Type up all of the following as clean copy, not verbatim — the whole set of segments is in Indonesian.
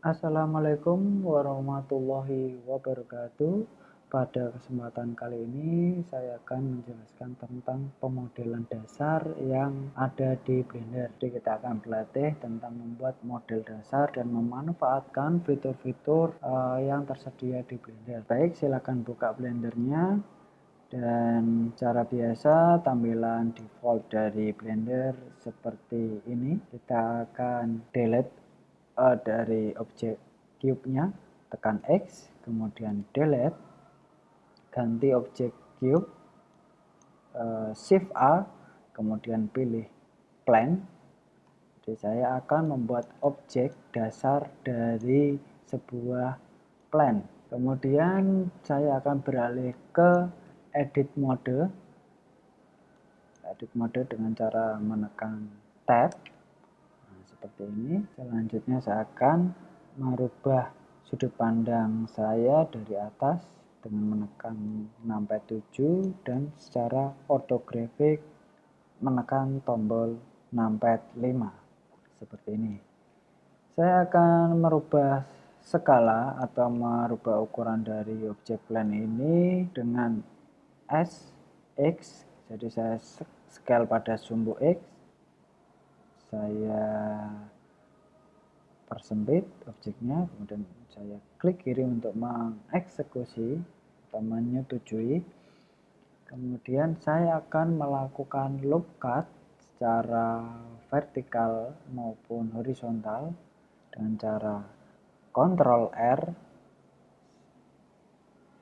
Assalamualaikum warahmatullahi wabarakatuh. Pada kesempatan kali ini saya akan menjelaskan tentang pemodelan dasar yang ada di Blender. Jadi kita akan berlatih tentang membuat model dasar dan memanfaatkan fitur-fitur yang tersedia di Blender. Baik, silakan buka Blendernya. Dan cara biasa tampilan default dari Blender seperti ini. Kita akan delete dari objek cube-nya, tekan X, kemudian delete, ganti objek cube, shift A, kemudian pilih plane. Jadi saya akan membuat objek dasar dari sebuah plane. Kemudian saya akan beralih ke edit mode dengan cara menekan tab. Nah, seperti ini. Selanjutnya saya akan merubah sudut pandang saya dari atas dengan menekan numpad 7 dan secara ortografik menekan tombol numpad 5 seperti ini. Saya akan merubah skala atau merubah ukuran dari objek plane ini dengan S, X. Jadi saya scale pada sumbu X. Saya persempit objeknya, kemudian saya klik kiri untuk mengeksekusi atau menyetujui. Kemudian saya akan melakukan loop cut secara vertikal maupun horizontal dengan cara Ctrl R.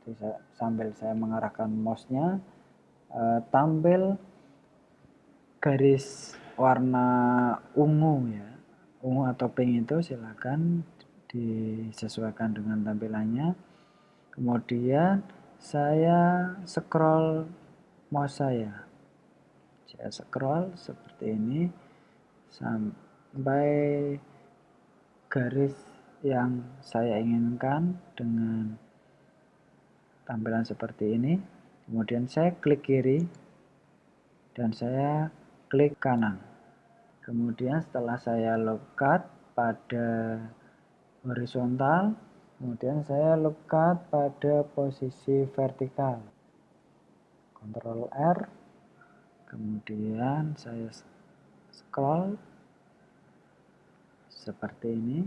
Jadi sambil saya mengarahkan mouse-nya, tampil garis warna ungu ya. Ungu atau pink itu silakan disesuaikan dengan tampilannya. Kemudian saya scroll mouse saya. Saya scroll seperti ini sampai garis yang saya inginkan dengan tampilan seperti ini. Kemudian saya klik kiri dan saya klik kanan. Kemudian setelah saya loop cut pada horizontal, kemudian saya loop cut pada posisi vertikal. Ctrl R, kemudian saya scroll seperti ini.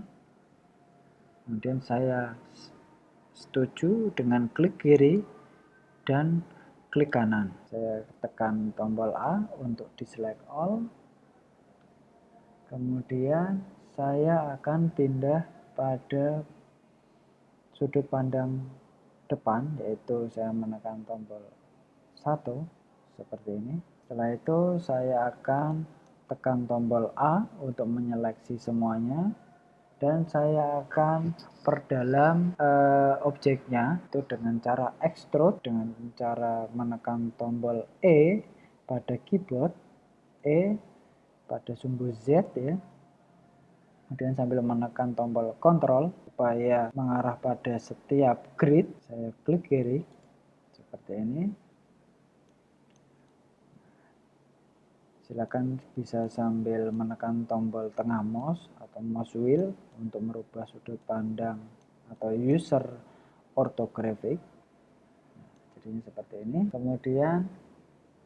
Kemudian saya setuju dengan klik kiri dan klik kanan. Saya tekan tombol A untuk diselect all. Kemudian saya akan pindah pada sudut pandang depan, yaitu saya menekan tombol 1 seperti ini. Setelah itu saya akan tekan tombol A untuk menyeleksi semuanya, dan saya akan perdalam objeknya itu dengan cara extrude, dengan cara menekan tombol E pada keyboard, E pada sumbu Z ya. Kemudian sambil menekan tombol Ctrl supaya mengarah pada setiap grid, saya klik kiri seperti ini. Silakan bisa sambil menekan tombol tengah mouse atau mouse wheel untuk merubah sudut pandang atau user ortographic. Jadinya seperti ini. Kemudian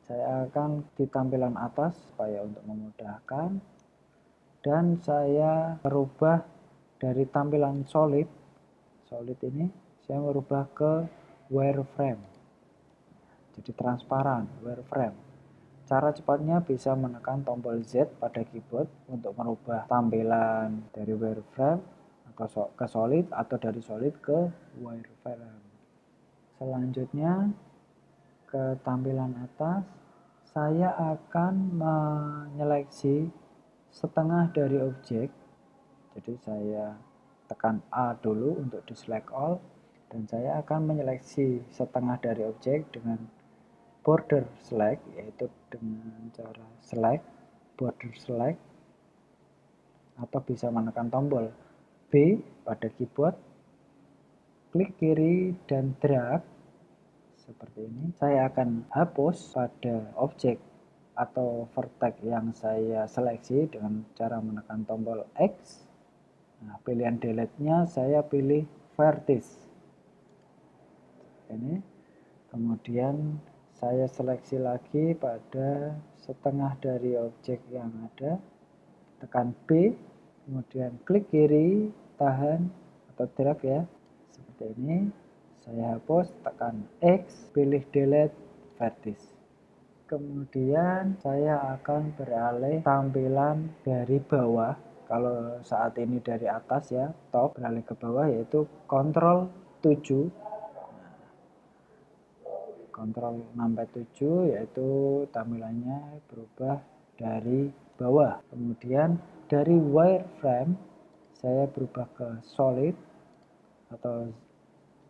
saya akan di tampilan atas supaya untuk memudahkan, dan saya merubah dari tampilan solid ini, saya merubah ke wireframe. Jadi transparan, wireframe. Cara cepatnya bisa menekan tombol Z pada keyboard untuk merubah tampilan dari wireframe ke solid atau dari solid ke wireframe. Selanjutnya ke tampilan atas, saya akan menyeleksi setengah dari objek. Jadi saya tekan A dulu untuk di select all, dan saya akan menyeleksi setengah dari objek dengan border select, yaitu dengan cara select, border select, atau bisa menekan tombol B pada keyboard, klik kiri dan drag seperti ini. Saya akan hapus pada objek atau vertex yang saya seleksi dengan cara menekan tombol X. Nah, pilihan delete-nya saya pilih vertex. Ini. Kemudian saya seleksi lagi pada setengah dari objek yang ada. Tekan B, kemudian klik kiri, tahan atau drag ya. Seperti ini. Saya hapus, tekan X, pilih delete vertex. Kemudian saya akan beralih tampilan dari bawah. Kalau saat ini dari atas ya, top, beralih ke bawah yaitu Ctrl 7. Ctrl 7 yaitu tampilannya berubah dari bawah. Kemudian dari wireframe saya berubah ke solid atau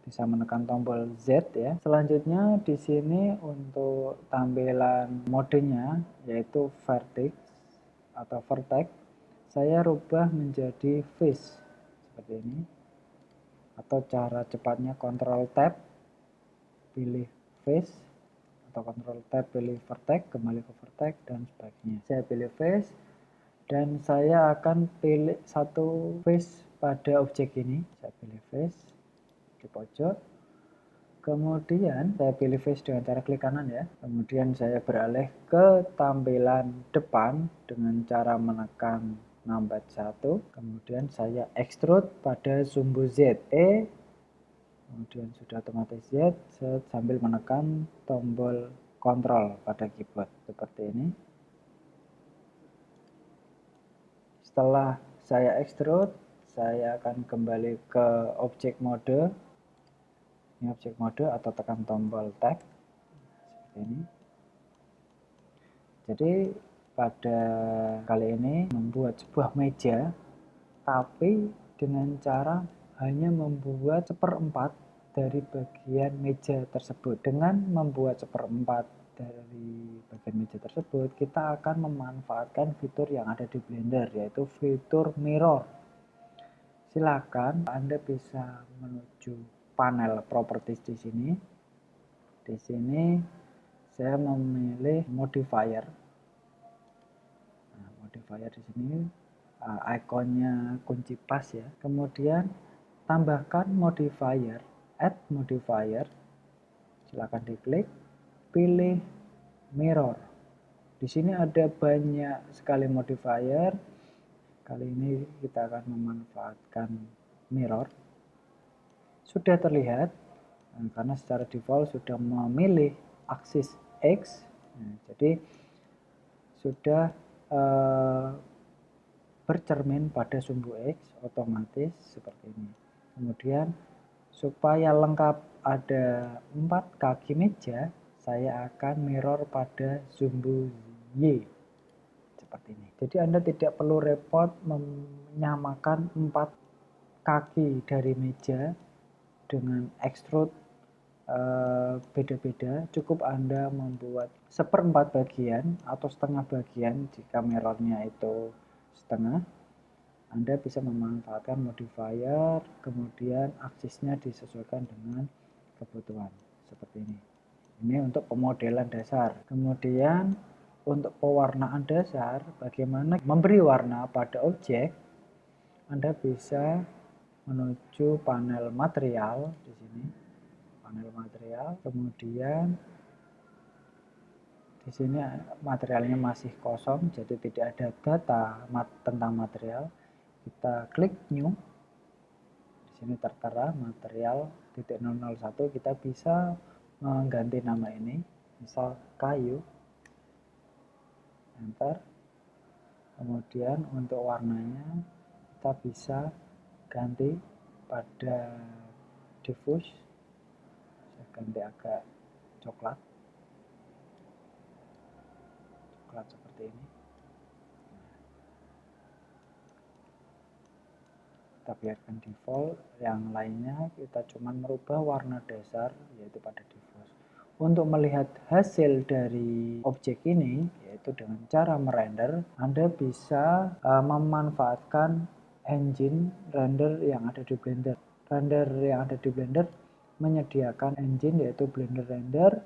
bisa menekan tombol Z ya. Selanjutnya di sini untuk tampilan modenya yaitu vertex atau vertex saya rubah menjadi face seperti ini. Atau cara cepatnya Ctrl Tab pilih face atau Ctrl Tab pilih vertex, kembali ke vertex dan sebagainya. Saya pilih face dan saya akan pilih satu face pada objek ini. Saya pilih face di pojok. Kemudian saya pilih face dengan cara klik kanan ya. Kemudian saya beralih ke tampilan depan dengan cara menekan numpad 1. Kemudian saya extrude pada sumbu Z. Kemudian sudah otomatis Z sambil menekan tombol kontrol pada keyboard seperti ini. Setelah saya extrude, saya akan kembali ke objek mode. Ini objek mode atau tekan tombol tab seperti ini. Jadi pada kali ini membuat sebuah meja, tapi dengan cara hanya membuat seperempat dari bagian meja tersebut. Dengan membuat seperempat dari bagian meja tersebut, kita akan memanfaatkan fitur yang ada di Blender, yaitu fitur mirror. Silakan Anda bisa menuju panel properties di sini. Di sini saya memilih modifier. Nah, modifier di sini ikonnya kunci pas ya. Kemudian tambahkan modifier, add modifier. Silakan diklik, pilih mirror. Di sini ada banyak sekali modifier. Kali ini kita akan memanfaatkan mirror. Sudah terlihat karena secara default sudah memilih aksis X. Nah, jadi sudah bercermin pada sumbu X otomatis seperti ini. Kemudian supaya lengkap ada 4 kaki meja, saya akan mirror pada sumbu Y seperti ini. Jadi Anda tidak perlu repot menyamakan 4 kaki dari meja dengan extrude beda-beda. Cukup Anda membuat seperempat bagian atau setengah bagian jika mirrornya itu setengah. Anda bisa memanfaatkan modifier, kemudian aksisnya disesuaikan dengan kebutuhan seperti ini. Ini untuk pemodelan dasar. Kemudian untuk pewarnaan dasar, bagaimana memberi warna pada objek, Anda bisa menuju panel material di sini. Panel material, kemudian di sini materialnya masih kosong, jadi tidak ada data tentang material. Kita klik new. Di sini tertera material .001, kita bisa mengganti nama ini, misal kayu. Enter. Kemudian untuk warnanya kita bisa ganti pada diffuse. Saya ganti agak coklat seperti ini. Kita biarkan default, yang lainnya kita cuma merubah warna dasar yaitu pada diffuse. Untuk melihat hasil dari objek ini yaitu dengan cara merender, Anda bisa memanfaatkan engine render yang ada di Blender. Render yang ada di Blender menyediakan engine yaitu Blender Render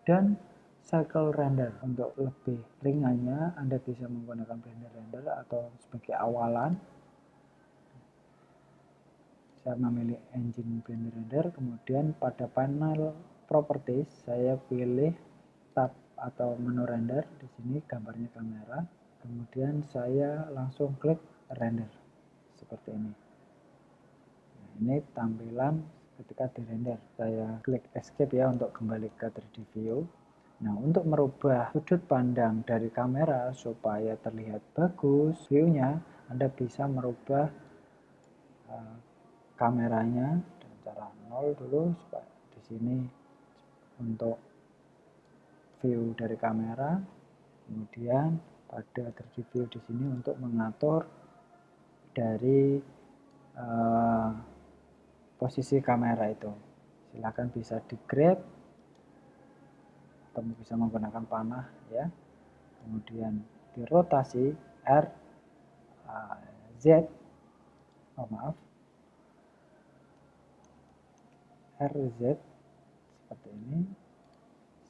dan Cycle Render. Untuk lebih ringannya Anda bisa menggunakan Blender Render atau sebagai awalan. Saya memilih engine Blender Render, kemudian pada panel properties saya pilih tab atau menu render. Di sini gambarnya kamera, kemudian saya langsung klik render seperti ini. Nah, ini tampilan ketika di render. Saya klik escape ya untuk kembali ke 3D view. Nah, untuk merubah sudut pandang dari kamera supaya terlihat bagus view-nya, Anda bisa merubah kameranya dengan cara 0 dulu. Di sini untuk view dari kamera, kemudian pada 3D view di sini untuk mengatur dari posisi kamera itu. Silakan bisa di grab atau bisa menggunakan panah ya. Kemudian dirotasi R, Z, RZ seperti ini.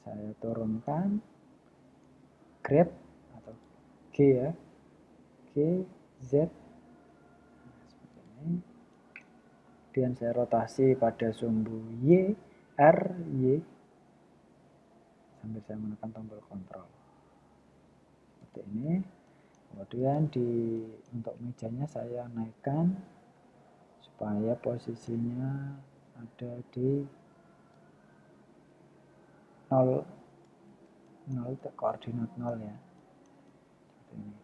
Saya turunkan grab atau G ya, G, Z, nah, seperti ini. Kemudian saya rotasi pada sumbu Y, R, Y, sambil saya menekan tombol kontrol seperti ini. Kemudian untuk mejanya saya naikkan supaya posisinya ada di 0, koordinat 0 ya, seperti ini.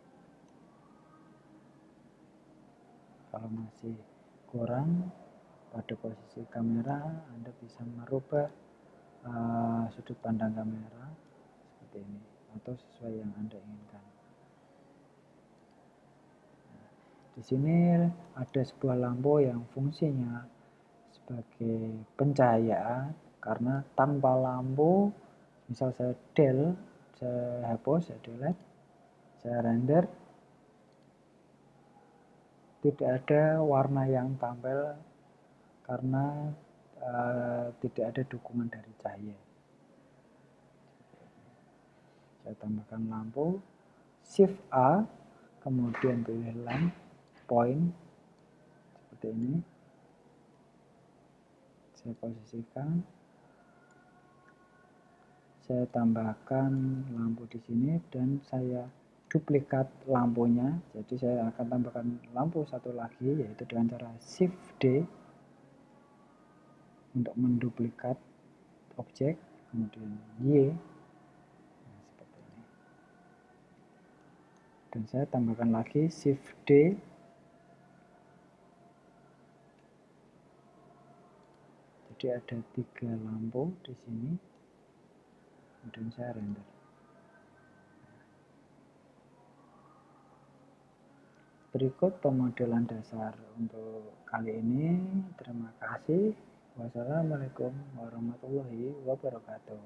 Kalau masih kurang pada posisi kamera, Anda bisa merubah sudut pandang kamera seperti ini atau sesuai yang Anda inginkan. Nah, di sini ada sebuah lampu yang fungsinya sebagai pencahayaan, karena tanpa lampu, misal saya saya hapus, saya delete, saya render, tidak ada warna yang tampil karena tidak ada dukungan dari cahaya. Saya tambahkan lampu, Shift A, kemudian pilih lamp point seperti ini. Saya posisikan, saya tambahkan lampu di sini dan saya duplikat lampunya. Jadi saya akan tambahkan lampu satu lagi, yaitu dengan cara Shift D untuk menduplikat objek, kemudian Y, nah, seperti ini. Dan saya tambahkan lagi Shift D, jadi ada 3 lampu di sini, kemudian saya render. Berikut pemodelan dasar untuk kali ini. Terima kasih. Wassalamualaikum warahmatullahi wabarakatuh.